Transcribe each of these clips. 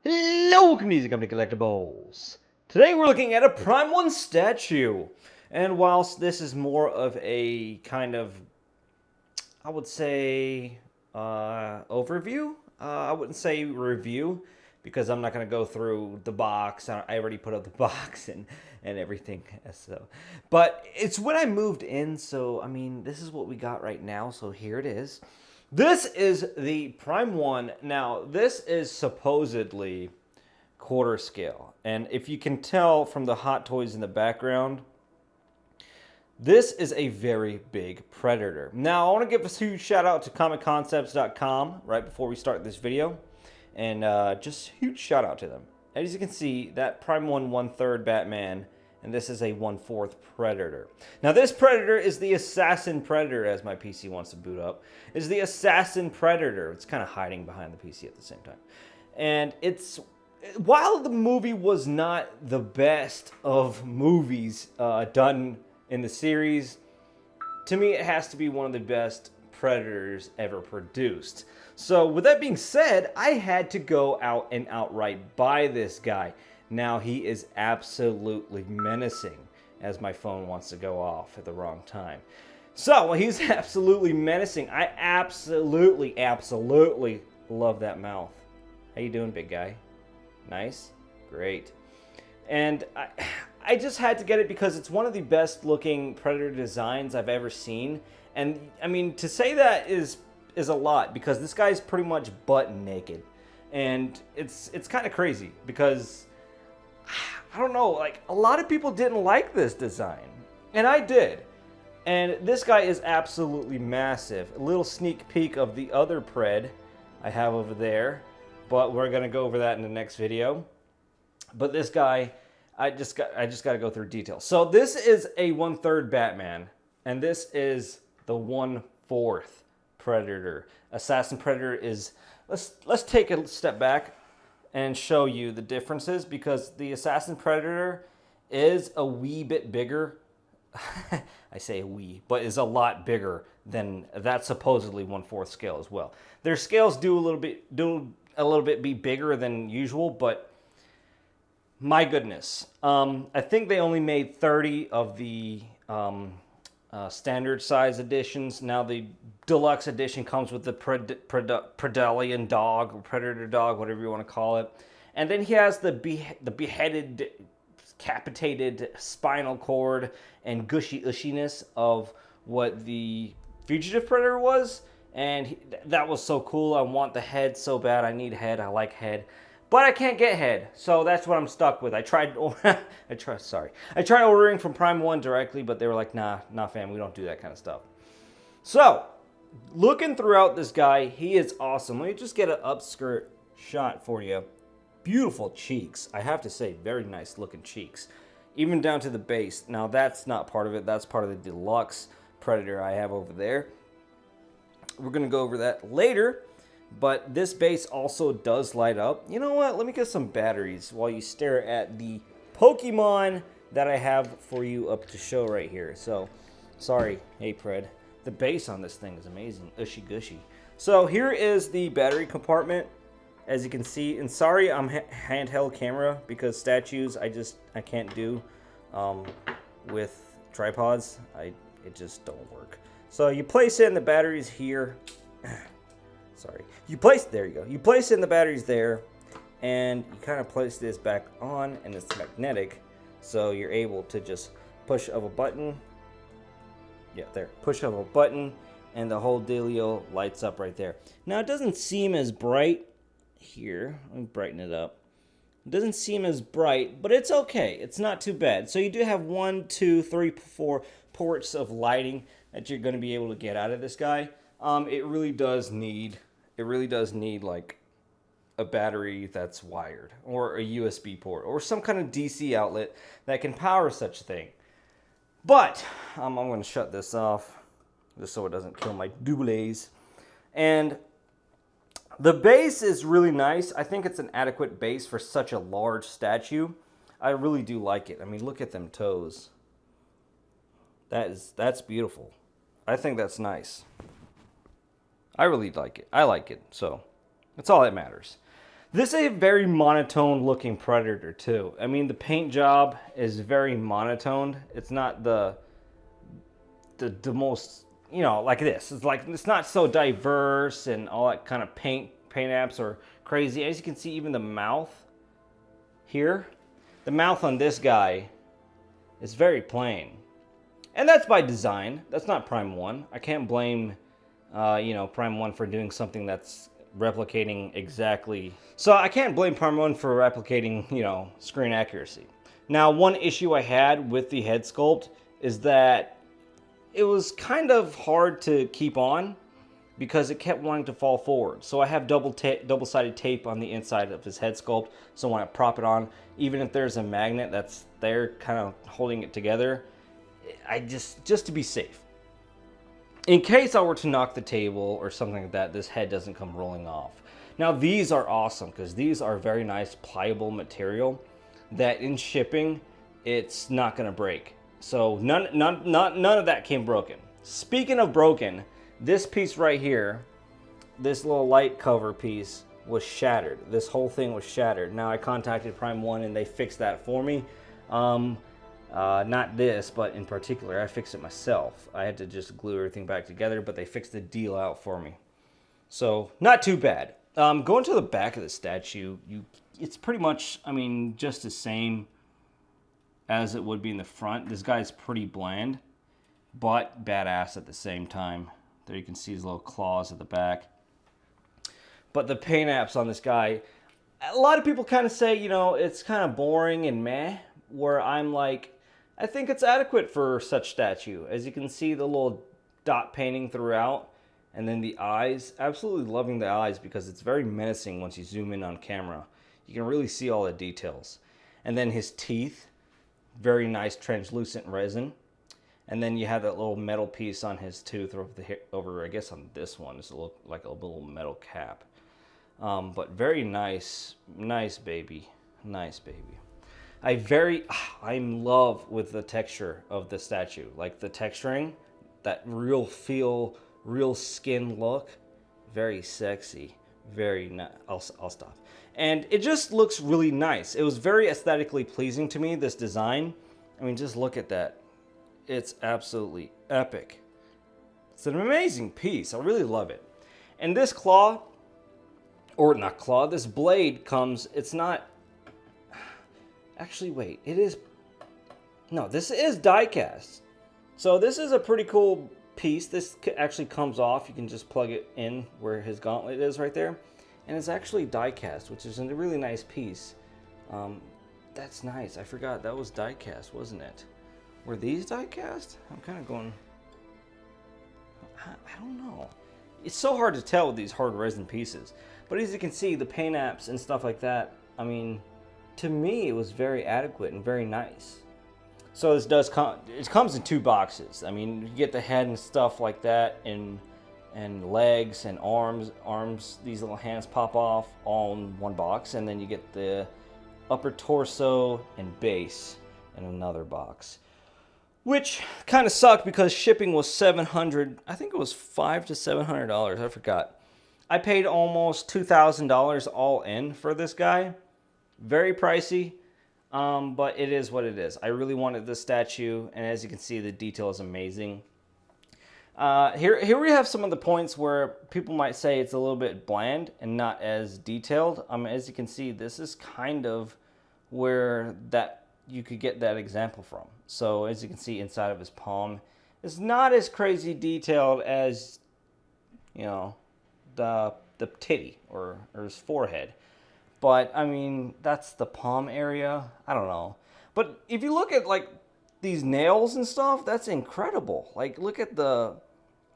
Hello, Canadian Company Collectibles. Today we're looking at a Prime 1 statue. And whilst this is more of a kind of, I would say, overview, I wouldn't say review, because I'm not going to go through the box. I already put up the box and everything. So, but it's when I moved in, so, I mean, this is what we got right now, so here it is. This is the Prime 1. Now, this is supposedly quarter scale. And if you can tell from the Hot Toys in the background, this is a very big Predator. Now, I want to give a huge shout out to ComicConcepts.com right before we start this video. And just huge shout out to them. As you can see, that Prime 1 1/3 Batman, and this is a 1/4 Predator. Now, this Predator is the Assassin Predator, as my PC wants to boot up. Is the Assassin Predator. It's kind of hiding behind the PC at the same time. And it's, while the movie was not the best of movies done in the series, to me it has to be one of the best Predators ever produced. So with that being said, I had to go out and outright buy this guy. Now he is absolutely menacing, as my phone wants to go off at the wrong time. So he's absolutely menacing. I absolutely love that mouth. How you doing, big guy? Nice? Great. And I just had to get it because it's one of the best looking Predator designs I've ever seen. And I mean, to say that is a lot, because this guy's pretty much butt naked. And it's kind of crazy because, I don't know, like, a lot of people didn't like this design. And I did. And this guy is absolutely massive. A little sneak peek of the other Pred I have over there. But we're gonna go over that in the next video. But this guy, I just got to go through details. So this is a 1/3 Batman, and this is the 1/4 Predator. Assassin Predator is. Let's take a step back and show you the differences, because the Assassin Predator is a wee bit bigger. I say a wee, but is a lot bigger than that supposedly 1/4 scale as well. Their scales do a little bit be bigger than usual, but my goodness, I think they only made 30 of the standard size editions. Now the deluxe edition comes with the Predallion dog, or Predator dog, whatever you want to call it, and then he has the beheaded, decapitated spinal cord and gushy ushiness of what the Fugitive Predator was. And that was so cool. I want the head so bad. I need head. I like head. But I can't get head. So that's what I'm stuck with. I tried ordering from Prime 1 directly, but they were like, nah, fam, we don't do that kind of stuff. So, looking throughout this guy, he is awesome. Let me just get an upskirt shot for you. Beautiful cheeks. I have to say, very nice looking cheeks. Even down to the base. Now, that's not part of it. That's part of the deluxe Predator I have over there. We're going to go over that later, but this base also does light up. You know what? Let me get some batteries while you stare at the Pokemon that I have for you up to show right here. So, sorry. Hey, Pred. The base on this thing is amazing. Ushy gushy. So, here is the battery compartment, as you can see. And sorry, I'm handheld camera, because statues I can't do with tripods. It just don't work. So you place in the batteries here. Sorry. There you go. You place in the batteries there, and you kind of place this back on, and it's magnetic. So you're able to just push of a button. Yeah, there. Push of a button, and the whole dealio lights up right there. Now, it doesn't seem as bright here. Let me brighten it up. It doesn't seem as bright, but it's okay. It's not too bad. So you do have 1, 2, 3, 4 ports of lighting that you're going to be able to get out of this guy. It really does need like a battery that's wired, or a USB port, or some kind of DC outlet that can power such a thing. But I'm going to shut this off just so it doesn't kill my doubles. And the base is really nice. I think it's an adequate base for such a large statue. I really do like it. I mean, look at them toes. That's beautiful. I think that's nice. I really like it. I like it, so that's all that matters. This is a very monotone looking Predator too. I mean, the paint job is very monotone. It's not the most, you know, like this. It's like, it's not so diverse and all that kind of paint apps are crazy. As you can see, even the mouth here, the mouth on this guy is very plain. And that's by design. That's not Prime 1. I can't blame, you know, Prime 1 for doing something that's replicating exactly. So I can't blame Prime 1 for replicating, you know, screen accuracy. Now, one issue I had with the head sculpt is that it was kind of hard to keep on because it kept wanting to fall forward. So I have double-sided tape on the inside of his head sculpt. So when I prop it on, even if there's a magnet that's there kind of holding it together, I just to be safe, in case I were to knock the table or something like that, this head doesn't come rolling off. Now these are awesome because these are very nice pliable material that in shipping, it's not gonna break. So none of that came broken. Speaking of broken, this piece right here, this little light cover piece was shattered. This whole thing was shattered. Now I contacted Prime 1 and they fixed that for me. Not this, but in particular, I fixed it myself. I had to just glue everything back together, but they fixed the deal out for me. So, not too bad. Going to the back of the statue, it's pretty much, I mean, just the same as it would be in the front. This guy's pretty bland, but badass at the same time. There you can see his little claws at the back. But the paint apps on this guy, a lot of people kind of say, you know, it's kind of boring and meh, where I'm like, I think it's adequate for such statue. As you can see, the little dot painting throughout, and then the eyes. Absolutely loving the eyes because it's very menacing once you zoom in on camera. You can really see all the details. And then his teeth, very nice translucent resin. And then you have that little metal piece on his tooth over I guess on this one, it's like a little metal cap. But very nice, nice baby, nice baby. I'm in love with the texture of the statue. Like the texturing, that real feel, real skin look, very sexy, very nice. I'll stop. And it just looks really nice. It was very aesthetically pleasing to me, this design. I mean, just look at that. It's absolutely epic. It's an amazing piece. I really love it. And this claw, or not claw, this blade comes, it's not, actually wait, it is, no, this is die cast. So this is a pretty cool piece. This actually comes off. You can just plug it in where his gauntlet is right there. And it's actually die cast, which is a really nice piece. That's nice. I forgot that was die cast, wasn't it? Were these die cast? I'm kind of going, I don't know. It's so hard to tell with these hard resin pieces. But as you can see, the paint apps and stuff like that, I mean, to me, it was very adequate and very nice. So this does come, it comes in 2 boxes. I mean, you get the head and stuff like that, and legs and arms, these little hands pop off all in one box, and then you get the upper torso and base in another box. Which kind of sucked because shipping was $700, I think it was $500 to $700, I forgot. I paid almost $2,000 all in for this guy. Very pricey, but it is what it is. I really wanted this statue, and as you can see, the detail is amazing. Here we have some of the points where people might say it's a little bit bland and not as detailed. As you can see, this is kind of where that you could get that example from. So as you can see inside of his palm, it's not as crazy detailed as, you know, the titty or his forehead. But I mean, that's the palm area. I don't know. But if you look at like these nails and stuff, that's incredible. Like look at the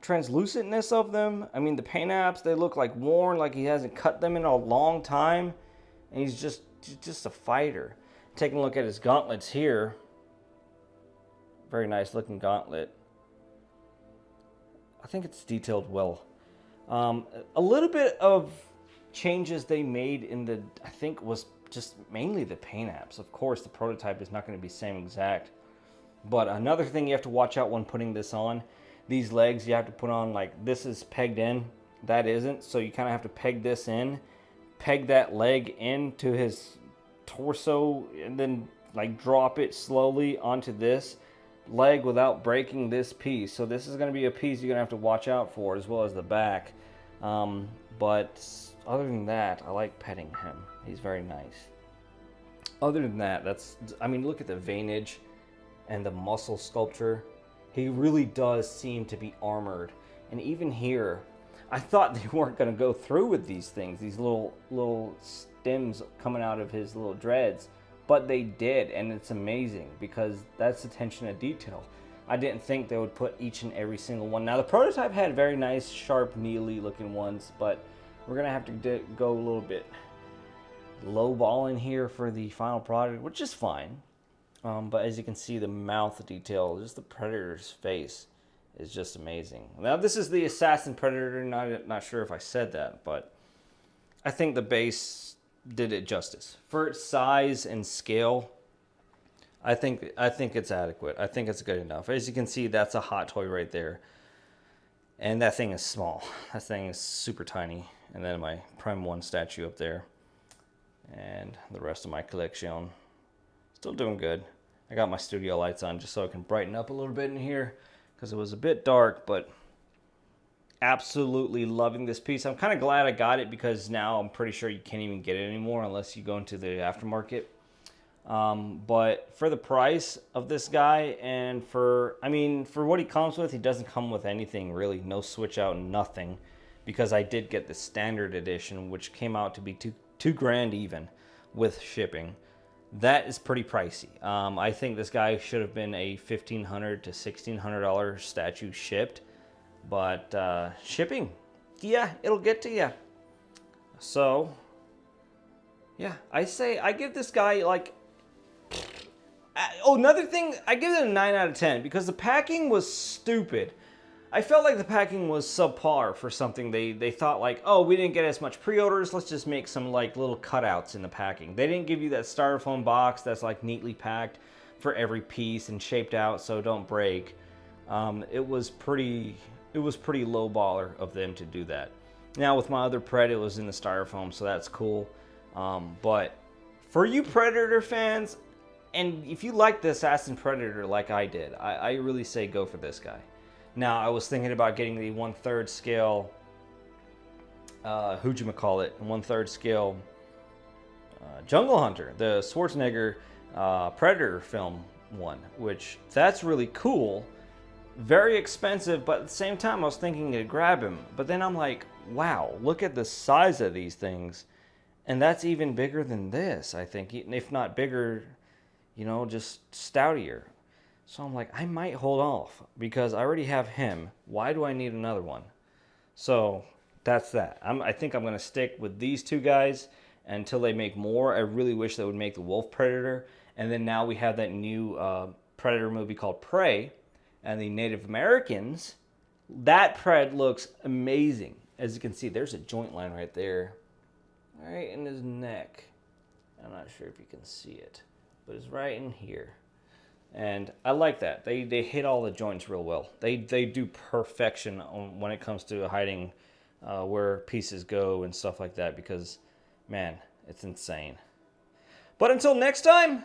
translucentness of them. I mean, the paint apps, they look like worn, like he hasn't cut them in a long time. And he's just a fighter. Taking a look at his gauntlets here. Very nice looking gauntlet. I think it's detailed well. A little bit of changes they made in the, I think was just mainly the paint apps. Of course, the prototype is not going to be same exact. But another thing you have to watch out when putting this on, these legs you have to put on, like this is pegged in, that isn't. So you kind of have to peg this in, peg that leg into his torso and then like drop it slowly onto this leg without breaking this piece. So this is going to be a piece you're going to have to watch out for, as well as the back. But other than that, I like petting him. He's very nice. Other than that, I mean, look at the veinage and the muscle sculpture. He really does seem to be armored. And even here, I thought they weren't going to go through with these things, these little stems coming out of his little dreads. But they did, and it's amazing because that's attention to detail. I didn't think they would put each and every single one. Now, the prototype had very nice, sharp, needly looking ones, but we're going to have to go a little bit low ball in here for the final product, which is fine. But as you can see, the mouth detail, just the Predator's face is just amazing. Now, this is the Assassin Predator. Not sure if I said that, but I think the base did it justice. For its size and scale, I think it's adequate. I think it's good enough. As you can see, that's a hot toy right there. And that thing is small. That thing is super tiny. And then my Prime 1 statue up there. And the rest of my collection. Still doing good. I got my studio lights on just so I can brighten up a little bit in here, because it was a bit dark, but absolutely loving this piece. I'm kind of glad I got it, because now I'm pretty sure you can't even get it anymore unless you go into the aftermarket. But for the price of this guy, and for what he comes with, he doesn't come with anything really. No switch out, nothing, because I did get the standard edition, which came out to be two grand even with shipping. That is pretty pricey. I think this guy should have been a $1,500 to $1,600 statue shipped, but shipping, yeah, it'll get to you. So yeah, I give this guy like, oh, another thing, I give it a 9 out of 10 because the packing was stupid. I felt like the packing was subpar for something. They thought like, oh, we didn't get as much pre-orders, let's just make some like little cutouts in the packing. They didn't give you that styrofoam box that's like neatly packed for every piece and shaped out so don't break. It was pretty low baller of them to do that. Now with my other Pred, it was in the styrofoam, so that's cool. But for you Predator fans, and if you like the Assassin Predator like I did, I really say go for this guy. Now, I was thinking about getting the 1/3 scale, one-third scale Jungle Hunter, the Schwarzenegger Predator film one, which that's really cool. Very expensive, but at the same time, I was thinking to grab him. But then I'm like, wow, look at the size of these things. And that's even bigger than this, I think. If not bigger, you know, just stoutier. So I'm like, I might hold off because I already have him. Why do I need another one? So that's that. I think I'm going to stick with these two guys until they make more. I really wish they would make the Wolf Predator. And then now we have that new Predator movie called Prey. And the Native Americans, that Pred looks amazing. As you can see, there's a joint line right there. Right in his neck. I'm not sure if you can see it, but it's right in here. And I like that. They hit all the joints real well. They do perfection when it comes to hiding where pieces go and stuff like that, because, man, it's insane. But until next time,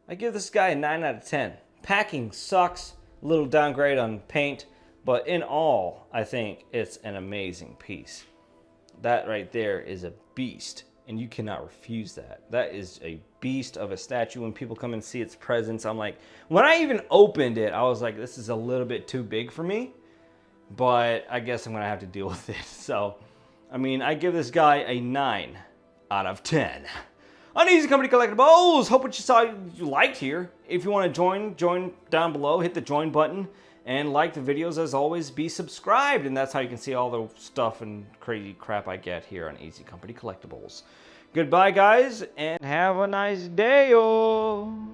I give this guy a 9 out of 10. Packing sucks. A little downgrade on paint. But in all, I think it's an amazing piece. That right there is a beast. And you cannot refuse that. That is a beast of a statue. When people come and see its presence, I'm like, when I even opened it, I was like, this is a little bit too big for me. But I guess I'm going to have to deal with it. So, I mean, I give this guy a 9 out of 10. On Easy Company Collectibles, hope what you liked here. If you want to join down below. Hit the join button. And like the videos, as always, be subscribed. And that's how you can see all the stuff and crazy crap I get here on Easy Company Collectibles. Goodbye, guys, and have a nice day, oh.